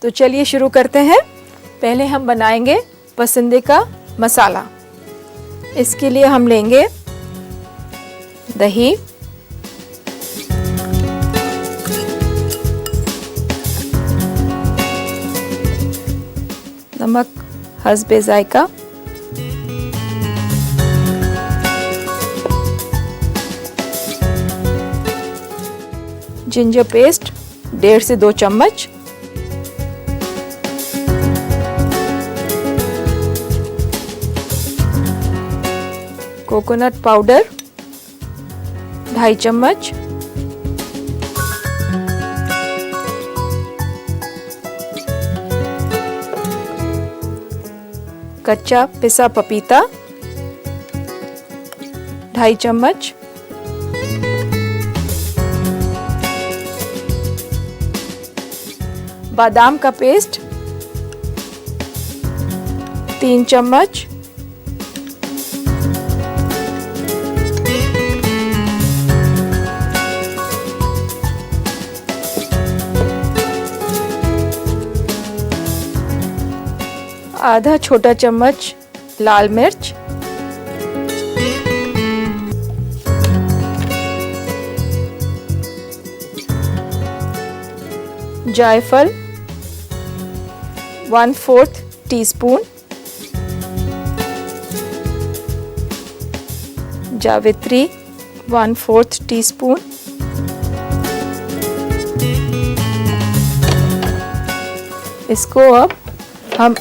तो चलिए शुरू करते हैं। पहले हम बनाएंगे पसंदे का मसाला। इसके लिए हम लेंगे दही, नमक हस्बे जायका, जिंजर पेस्ट 1.5 से 2 चम्मच, कोकोनट पाउडर 2.5 चम्मच, कच्चा पिसा पपीता 2.5 चम्मच, बादाम का पेस्ट 3 चम्मच, आधा छोटा चम्मच लाल मिर्च, जायफल 1/4 टीस्पून, जावित्री 1/4 टीस्पून, इसको अब हम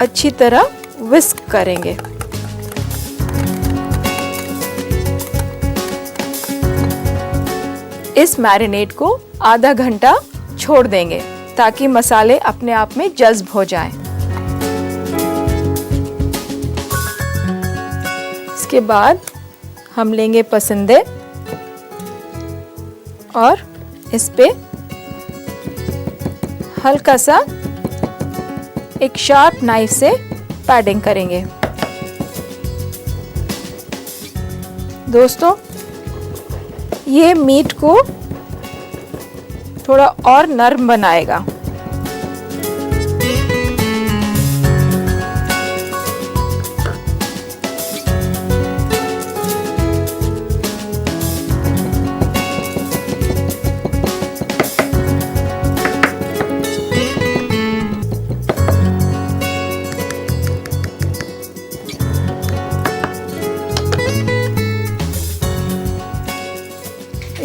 अच्छी तरह विस्क करेंगे। इस मैरिनेट को आधा घंटा छोड़ देंगे ताकि मसाले अपने आप में जज्ब हो जाएं। इसके बाद हम लेंगे पसंदे और इस पे हल्का सा एक शार्प नाइफ से पैडिंग करेंगे। दोस्तों, ये मीट को थोड़ा और नरम बनाएगा।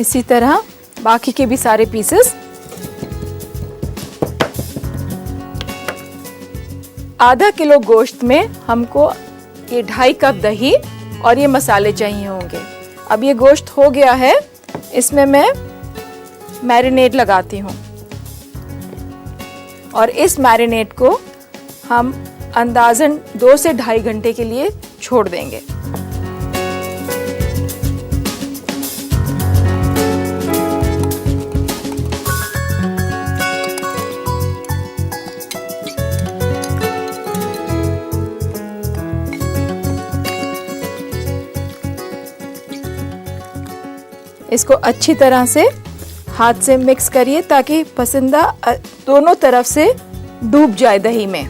इसी तरह बाकी के भी सारे पीसेस। आधा किलो गोश्त में हमको ये 2.5 कप दही और ये मसाले चाहिए होंगे। अब ये गोश्त हो गया है, इसमें मैं मैरिनेट लगाती हूँ और इस मैरिनेट को हम अंदाज़न 2 से 2.5 घंटे के लिए छोड़ देंगे। इसको अच्छी तरह से हाथ से मिक्स करिए ताकि पसंदा दोनों तरफ से डूब जाए दही में।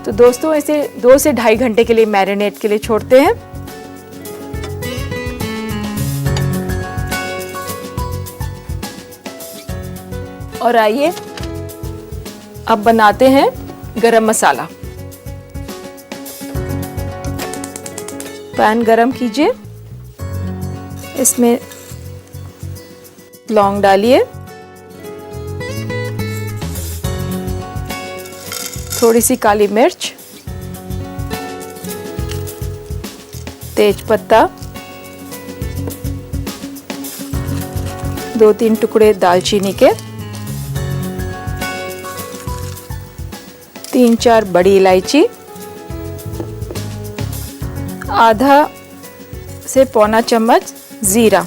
तो दोस्तों, इसे 2 से 2.5 घंटे के लिए मैरिनेट के लिए छोड़ते हैं। और आइए अब बनाते हैं गरम मसाला। पैन गरम कीजिए, इसमें लौंग डालिए, थोड़ी सी काली मिर्च, तेज पत्ता, 2-3 टुकड़े दालचीनी के, 3-4 बड़ी इलायची, आधा से पौना चम्मच जीरा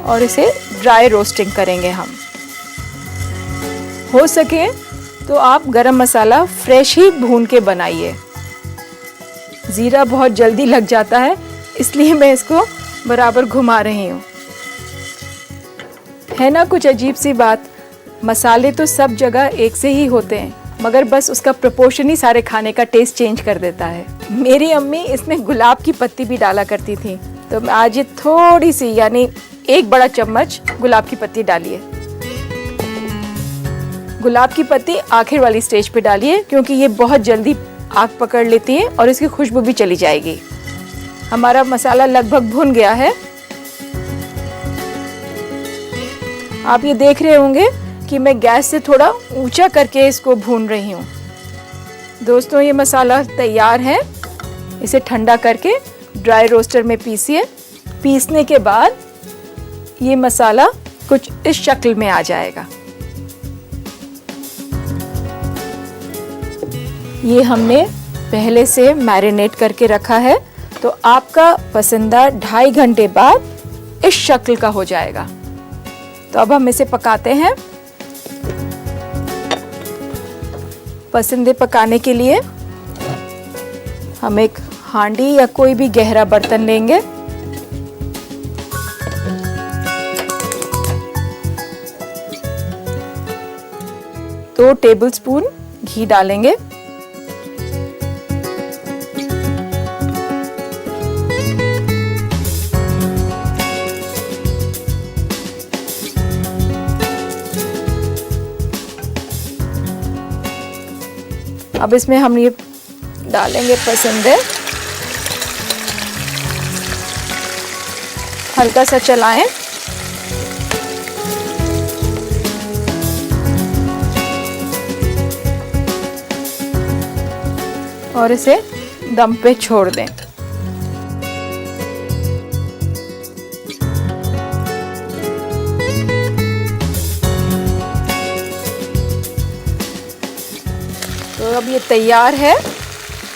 और इसे ड्राई रोस्टिंग करेंगे हम। हो सके तो आप गरम मसाला फ्रेश ही भून के बनाइए। जीरा बहुत जल्दी लग जाता है, इसलिए मैं इसको बराबर घुमा रही हूँ। है ना कुछ अजीब सी बात, मसाले तो सब जगह एक से ही होते हैं, मगर बस उसका प्रोपोर्शन ही सारे खाने का टेस्ट चेंज कर देता है। मेरी अम्मी इसमें गुलाब की पत्ती भी डाला करती थी, तो आज ये थोड़ी सी यानी 1 बड़ा चम्मच गुलाब की पत्ती डालिए। गुलाब की पत्ती आखिर वाली स्टेज पे डालिए, क्योंकि ये बहुत जल्दी आग पकड़ लेती है और इसकी खुशबू भी चली जाएगी। हमारा मसाला लगभग भुन गया है। आप ये देख रहे होंगे कि मैं गैस से थोड़ा ऊंचा करके इसको भून रही हूँ। दोस्तों, ये मसाला तैयार है। इसे ठंडा करके ड्राई रोस्टर में पीसिए। पीसने के बाद ये मसाला कुछ इस शक्ल में आ जाएगा। ये हमने पहले से मैरिनेट करके रखा है, तो आपका पसंदीदा 2.5 घंटे बाद इस शक्ल का हो जाएगा। तो अब हम इसे पकाते हैं। पसंदे पकाने के लिए हम एक हांडी या कोई भी गहरा बर्तन लेंगे। तो 2 टेबलस्पून घी डालेंगे। अब इसमें हम ये डालेंगे पसंदे, हल्का सा चलाएं और इसे दम पे छोड़ दें। तो अब ये तैयार है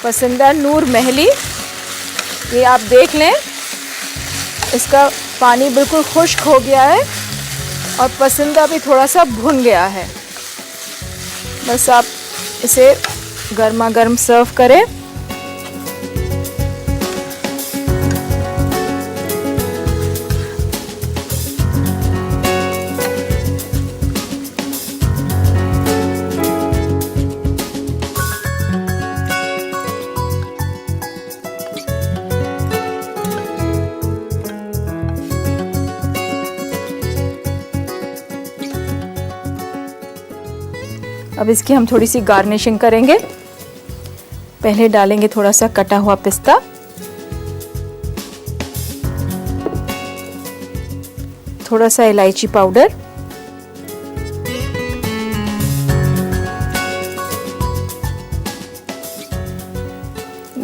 पसंदीदा नूर महली। ये आप देख लें, इसका पानी बिल्कुल खुश्क हो गया है और पसंदीदा भी थोड़ा सा भुन गया है। बस आप इसे गर्मा गर्म सर्व करें। अब इसकी हम थोड़ी सी गार्निशिंग करेंगे। पहले डालेंगे थोड़ा सा कटा हुआ पिस्ता, थोड़ा सा इलायची पाउडर,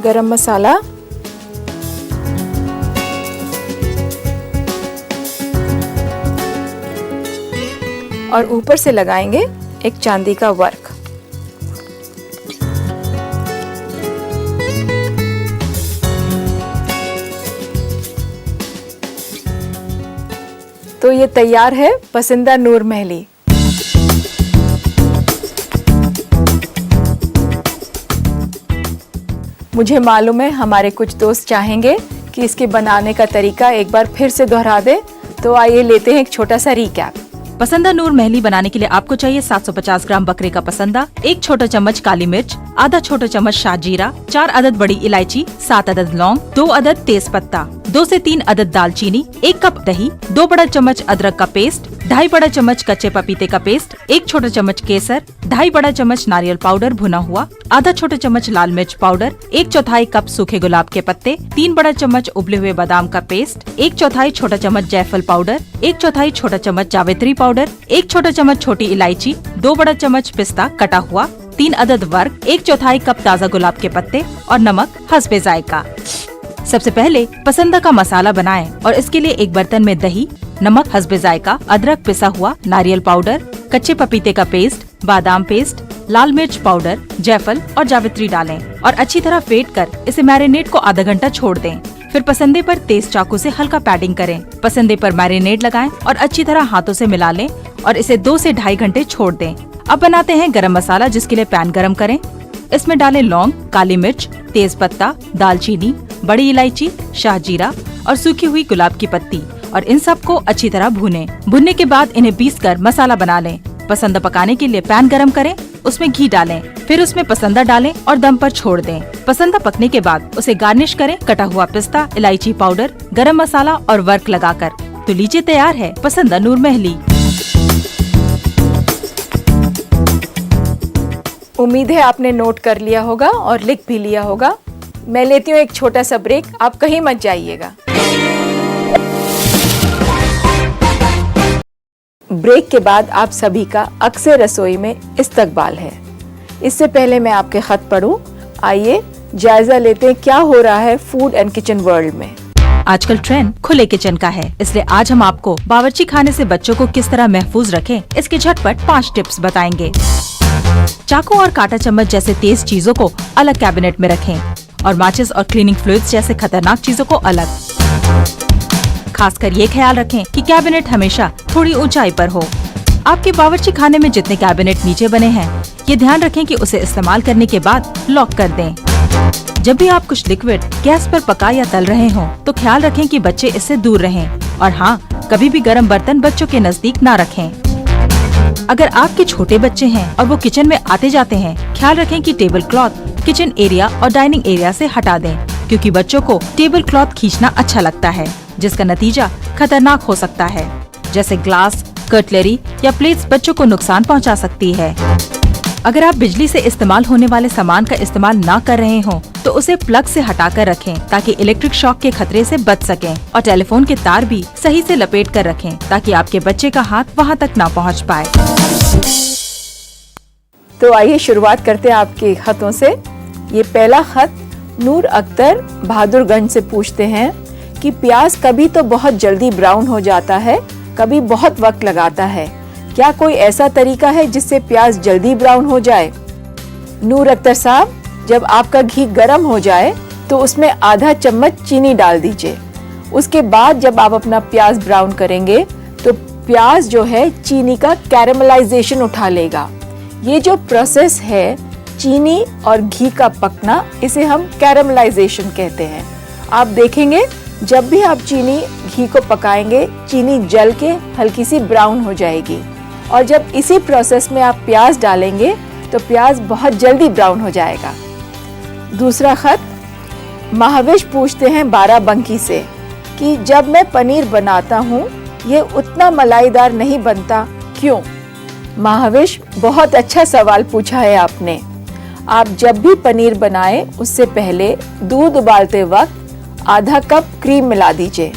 गरम मसाला, और ऊपर से लगाएंगे एक चांदी का वर्क। तो ये तैयार है पसंदीदा नूर महली। मुझे मालूम है हमारे कुछ दोस्त चाहेंगे कि इसके बनाने का तरीका एक बार फिर से दोहरा दे, तो आइए लेते हैं एक छोटा सा रिकैप। पसंदा नूर महली बनाने के लिए आपको चाहिए 750 ग्राम बकरे का पसंदा, 1 छोटा चम्मच काली मिर्च, आधा छोटा चम्मच शाहजीरा, 4 अदद बड़ी इलायची, 7 अदद लौंग, 2 अदद तेज पत्ता, 2 से 3 अदद दालचीनी, 1 कप दही, 2 बड़ा चम्मच अदरक का पेस्ट, 2.5 बड़ा चम्मच कच्चे पपीते का पेस्ट, 1 छोटा चम्मच केसर, 2.5 बड़ा चम्मच नारियल पाउडर भुना हुआ, आधा छोटा चम्मच लाल मिर्च पाउडर, 1/4 कप सूखे गुलाब के पत्ते, 3 बड़ा चम्मच उबले हुए बादाम का पेस्ट, 1/4 छोटा चम्मच जायफल पाउडर, 1/4 छोटा चम्मच जावित्री पाउडर, 1 छोटा चम्मच छोटी इलायची, 2 बड़ा चम्मच पिस्ता कटा हुआ, 3 अदद वर्क, 1/4 कप ताज़ा गुलाब के पत्ते और नमक हस्बे जायका। सबसे पहले पसंदा का मसाला बनाएं और इसके लिए एक बर्तन में दही, नमक हस्बे जायका, अदरक पिसा हुआ, नारियल पाउडर, कच्चे पपीते का पेस्ट, बादाम पेस्ट, लाल मिर्च पाउडर, जायफल और जावित्री डालें और अच्छी तरह फेंट कर इसे मैरिनेट को आधा घंटा छोड़ दें। फिर पसंदे पर तेज चाकू से हल्का पैडिंग करें। पसंदे पर मैरिनेट लगाएं और अच्छी तरह हाथों से मिला लें और इसे 2 से 2.5 घंटे छोड़ दें। अब बनाते हैं गरम मसाला, जिसके लिए पैन गरम करें। इसमें डालें लौंग, काली मिर्च, तेज पत्ता, दालचीनी, बड़ी इलायची, शाहजीरा और सूखी हुई गुलाब की पत्ती और इन सबको अच्छी तरह भूनें। भुनने के बाद इन्हें पीस कर मसाला बना लें। पसंदा पकाने के लिए पैन गरम करें, उसमें घी डालें, फिर उसमें पसंदा डालें और दम पर छोड़ दें। पसंदा पकने के बाद उसे गार्निश करें कटा हुआ पिस्ता, इलायची पाउडर, गरम मसाला और वर्क लगाकर। तो लीजिए तैयार है पसंदा नूर महली। उम्मीद है आपने नोट कर लिया होगा और लिख भी लिया होगा। मैं लेती हूँ एक छोटा सा ब्रेक, आप कहीं मत जाइएगा। ब्रेक के बाद आप सभी का अक्सर रसोई में इस्तकबाल है। इससे पहले मैं आपके खत पढ़ूं, आइए जायजा लेते हैं क्या हो रहा है फूड एंड किचन वर्ल्ड में। आजकल ट्रेंड खुले किचन का है, इसलिए आज हम आपको बावर्ची खाने से बच्चों को किस तरह महफूज रखें, इसके झटपट 5 टिप्स बताएंगे। चाकू और कांटा चम्मच जैसे तेज चीजों को अलग कैबिनेट में रखें और माचिस और क्लीनिंग फ्लूइड्स जैसे खतरनाक चीजों को अलग। खासकर ये ख्याल रखें कि कैबिनेट हमेशा थोड़ी ऊंचाई पर हो। आपके बावर्ची खाने में जितने कैबिनेट नीचे बने हैं, ये ध्यान रखें कि उसे इस्तेमाल करने के बाद लॉक कर दें। जब भी आप कुछ लिक्विड गैस पर पका या तल रहे हों, तो ख्याल रखें कि बच्चे इससे दूर रहें। और हाँ, कभी भी गर्म बर्तन बच्चों के नजदीक ना रखें। अगर आपके छोटे बच्चे हैं और वो किचन में आते जाते हैं, ख्याल रखें कि टेबल क्लॉथ किचन एरिया और डाइनिंग एरिया से हटा दें, क्योंकि बच्चों को टेबल क्लॉथ खींचना अच्छा लगता है, जिसका नतीजा खतरनाक हो सकता है, जैसे ग्लास, कटलरी या प्लेट्स बच्चों को नुकसान पहुंचा सकती है। अगर आप बिजली से इस्तेमाल होने वाले सामान का इस्तेमाल ना कर रहे हों, तो उसे प्लग से हटाकर रखें ताकि इलेक्ट्रिक शॉक के खतरे से बच सकें। और टेलीफोन के तार भी सही से लपेट कर रखें ताकि आपके बच्चे का हाथ वहां तक ना पहुंच पाए। तो आइए शुरुआत करते हैं आपके खतों से। ये पहला खत नूर अख्तर बहादुरगंज से पूछते हैं कि प्याज कभी तो बहुत जल्दी ब्राउन हो जाता है, कभी बहुत वक्त लगाता है, क्या कोई ऐसा तरीका है जिससे प्याज जल्दी ब्राउन हो जाए? नूर अख्तर साहब, जब आपका घी गर्म हो जाए तो उसमें आधा चम्मच चीनी डाल दीजिए। उसके बाद जब आप अपना प्याज ब्राउन करेंगे तो प्याज जो है चीनी का कैरेमलाइजेशन उठा लेगा। ये जो प्रोसेस है चीनी और घी का पकना, इसे हम कैरेमलाइजेशन कहते हैं। आप देखेंगे जब भी आप चीनी घी को पकाएंगे, चीनी जल के हल्की सी ब्राउन हो जाएगी। और जब इसी प्रोसेस में आप प्याज डालेंगे तो प्याज बहुत जल्दी ब्राउन हो जाएगा। दूसरा खत महाविश पूछते हैं बाराबंकी से कि जब मैं पनीर बनाता हूँ ये उतना मलाईदार नहीं बनता, क्यों? महाविश, बहुत अच्छा सवाल पूछा है आपने। आप जब भी पनीर बनाएं उससे पहले दूध उबालते वक्त आधा कप क्रीम मिला दीजिए।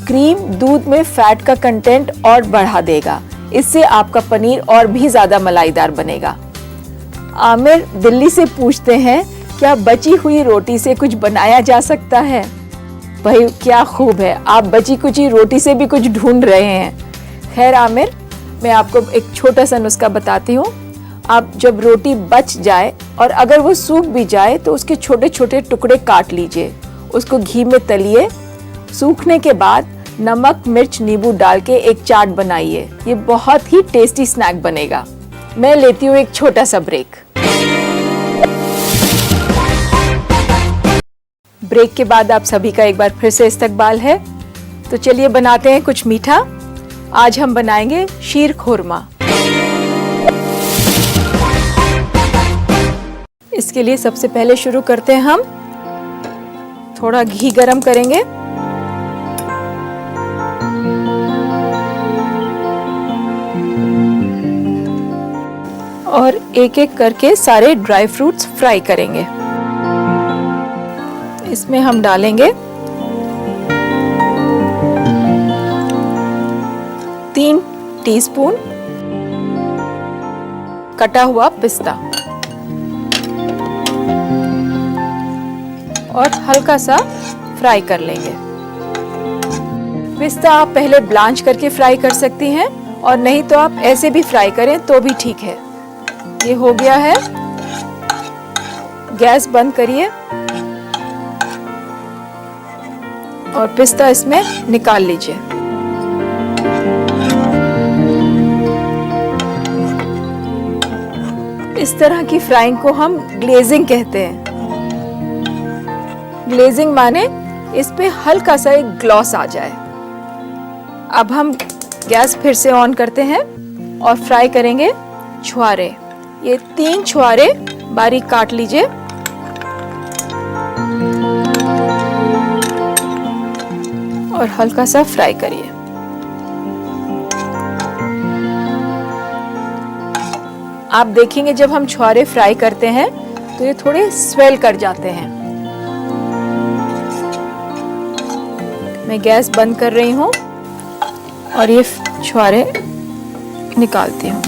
क्रीम दूध में फैट का कंटेंट और बढ़ा देगा, इससे आपका पनीर और भी ज्यादा मलाईदार बनेगा। आमिर दिल्ली से पूछते हैं क्या बची हुई रोटी से कुछ बनाया जा सकता है? भाई क्या खूब है, आप बची कुची रोटी से भी कुछ ढूंढ रहे हैं। खैर आमिर, मैं आपको एक छोटा सा नुस्खा बताती हूँ। आप जब रोटी बच जाए और अगर वो सूख भी जाए तो उसके छोटे छोटे टुकड़े काट लीजिए, उसको घी में तलिए। सूखने के बाद नमक, मिर्च, नींबू डाल के एक चाट बनाइए, ये बहुत ही टेस्टी स्नैक बनेगा। मैं लेती हूँ एक छोटा सा ब्रेक। ब्रेक के बाद आप सभी का एक बार फिर से इस्तकबाल है। तो चलिए बनाते हैं कुछ मीठा। आज हम बनाएंगे शीर खुरमा। इसके लिए सबसे पहले शुरू करते हैं हम। थोड़ा घी गरम करेंगे। और एक एक करके सारे ड्राई फ्रूट्स फ्राई करेंगे। इसमें हम डालेंगे 3 टीस्पून कटा हुआ पिस्ता और हल्का सा फ्राई कर लेंगे। पिस्ता आप पहले ब्लांच करके फ्राई कर सकती हैं और नहीं तो आप ऐसे भी फ्राई करें तो भी ठीक है। ये हो गया है, गैस बंद करिए और पिस्ता इसमें निकाल लीजिए। इस तरह की फ्राइंग को हम ग्लेजिंग कहते हैं। ग्लेजिंग माने इस पे हल्का सा एक ग्लॉस आ जाए। अब हम गैस फिर से ऑन करते हैं और फ्राई करेंगे छुहारे। ये 3 छुहारे बारीक काट लीजिए। और हल्का सा फ्राई करिए। आप देखेंगे जब हम छुहारे फ्राई करते हैं तो ये थोड़े स्वेल कर जाते हैं। मैं गैस बंद कर रही हूँ और ये छुहारे निकालती हूँ।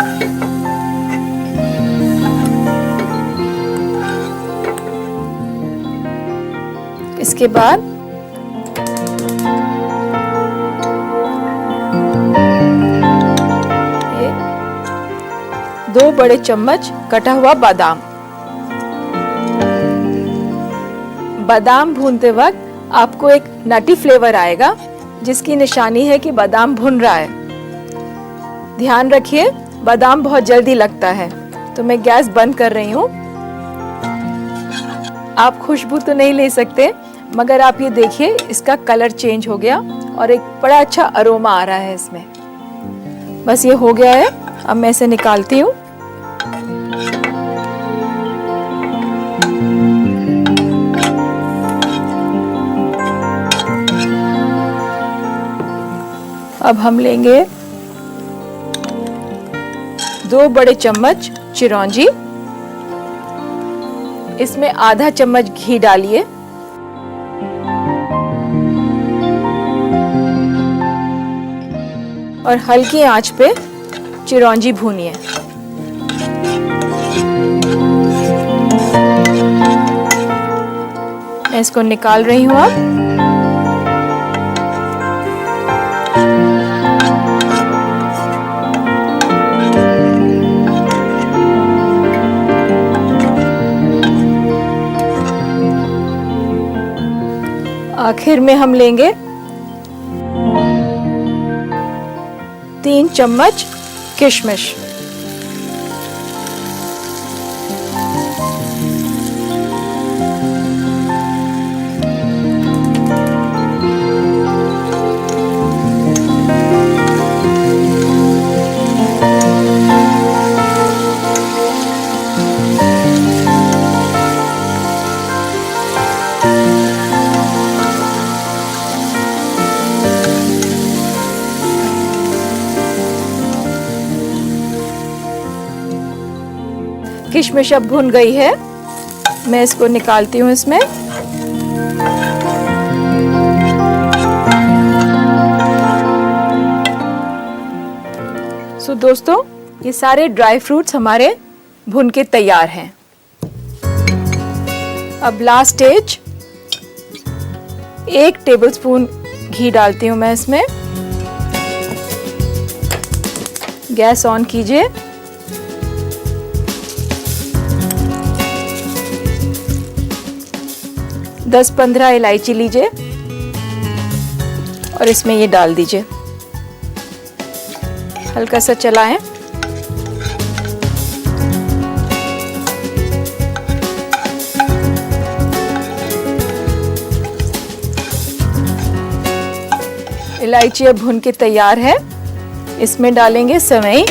इसके बाद ये 2 बड़े चम्मच कटा हुआ बादाम। बादाम भूनते वक्त आपको एक नटी फ्लेवर आएगा जिसकी निशानी है कि बादाम भुन रहा है। ध्यान रखिए बादाम बहुत जल्दी लगता है। तो मैं गैस बंद कर रही हूँ। आप खुशबू तो नहीं ले सकते मगर आप ये देखिए इसका कलर चेंज हो गया और एक बड़ा अच्छा अरोमा आ रहा है इसमें। बस ये हो गया है। अब मैं इसे निकालती हूँ। अब हम लेंगे 2 बड़े चम्मच चिरौंजी। इसमें आधा चम्मच घी डालिए। और हल्की आंच पे चिरौंजी भूनिए। मैं इसको निकाल रही हूँ अब। आखिर में हम लेंगे 3 चम्मच किशमिश। किशमिश अब भुन गई है। मैं इसको निकालती हूँ इसमें। सो दोस्तों ये सारे ड्राई फ्रूट्स हमारे भुन के तैयार हैं। अब लास्ट स्टेज 1 टेबलस्पून घी डालती हूँ मैं इसमें। गैस ऑन कीजिए। दस 15 इलायची लीजिए और इसमें ये डाल दीजिए। हल्का सा चलाएं। इलायची अब भून के तैयार है। इसमें डालेंगे सेवई।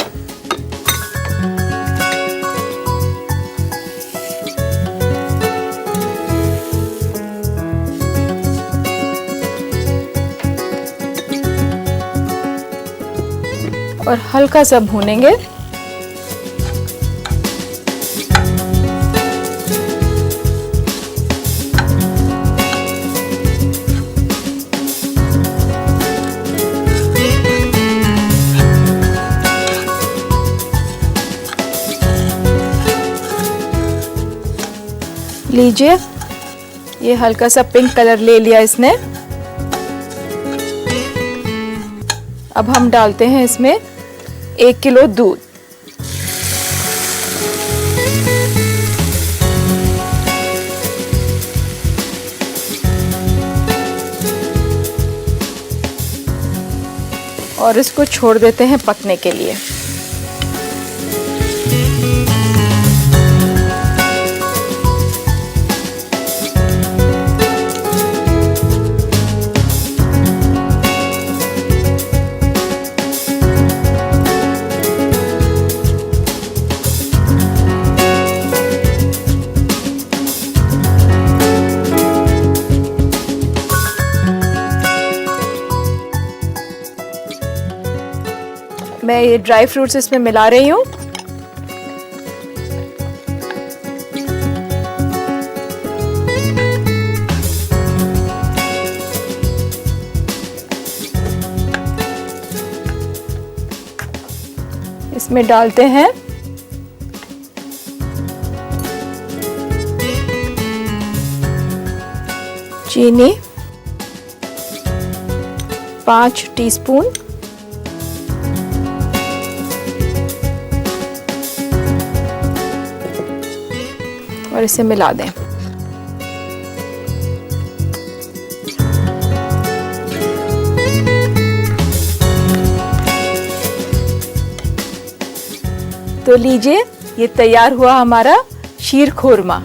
और हल्का सा भूनेंगे। लीजिए ये हल्का सा पिंक कलर ले लिया इसने। अब हम डालते हैं इसमें 1 किलो दूध। और इसको छोड़ देते हैं पकने के लिए। मैं ये ड्राई फ्रूट्स इसमें मिला रही हूँ। इसमें डालते हैं चीनी 5 टीस्पून, और इसे मिला दें। तो लीजिए, ये तैयार हुआ हमारा शीर खोरमा।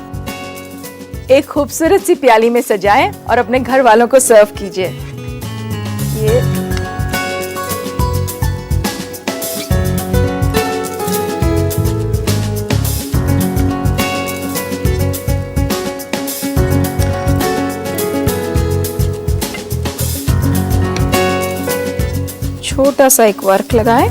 एक खूबसूरत सी प्याली में सजाएं और अपने घर वालों को सर्व कीजिए। ये छोटा सा एक वर्क लगाएं।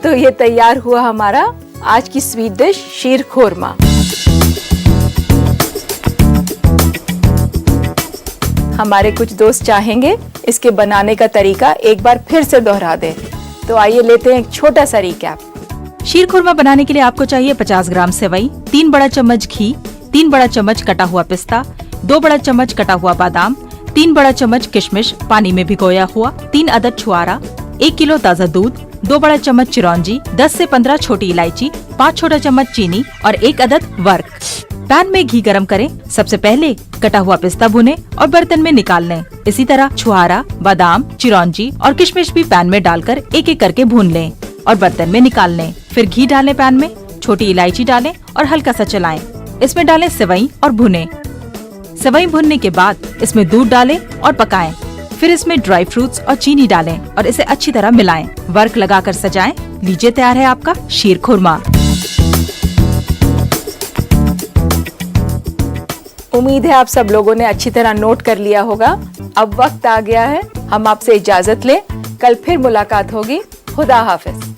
तो ये तैयार हुआ हमारा आज की स्वीट डिश शीर खोरमा। हमारे कुछ दोस्त चाहेंगे इसके बनाने का तरीका एक बार फिर से दोहरा दें, तो आइए लेते हैं एक छोटा सा रिकैप। शीर खुरमा बनाने के लिए आपको चाहिए 50 ग्राम सेवई, 3 बड़ा चम्मच घी, 3 बड़ा चम्मच कटा हुआ पिस्ता, 2 बड़ा चम्मच कटा हुआ बादाम, 3 बड़ा चम्मच किशमिश पानी में भिगोया हुआ, 3 अदद छुआरा, 1 किलो ताज़ा दूध, 2 बड़ा चम्मच चिरौंजी, 10 से 15 छोटी इलायची, 5 छोटा चम्मच चीनी और 1 अदद वर्क। पैन में घी गरम करें। सबसे पहले कटा हुआ पिस्ता भुनें और बर्तन में निकाल लें। इसी तरह छुहारा, बादाम, चिरौंजी और किशमिश भी पैन में डालकर एक एक करके भून लें और बर्तन में निकाल लें। फिर घी डालें पैन में, छोटी इलायची डालें और हल्का सा चलाएं। इसमें डालें सेवई और भुनें। सेवई भुनने के बाद इसमें दूध डालें और पकाएं। फिर इसमें ड्राई फ्रूट्स और चीनी डालें और इसे अच्छी तरह मिलाएं। वर्क लगाकर सजाएं। लीजिए, तैयार है आपका शीर खुरमा। उम्मीद है आप सब लोगों ने अच्छी तरह नोट कर लिया होगा। अब वक्त आ गया है हम आपसे इजाजत लें। कल फिर मुलाकात होगी। खुदा हाफिज।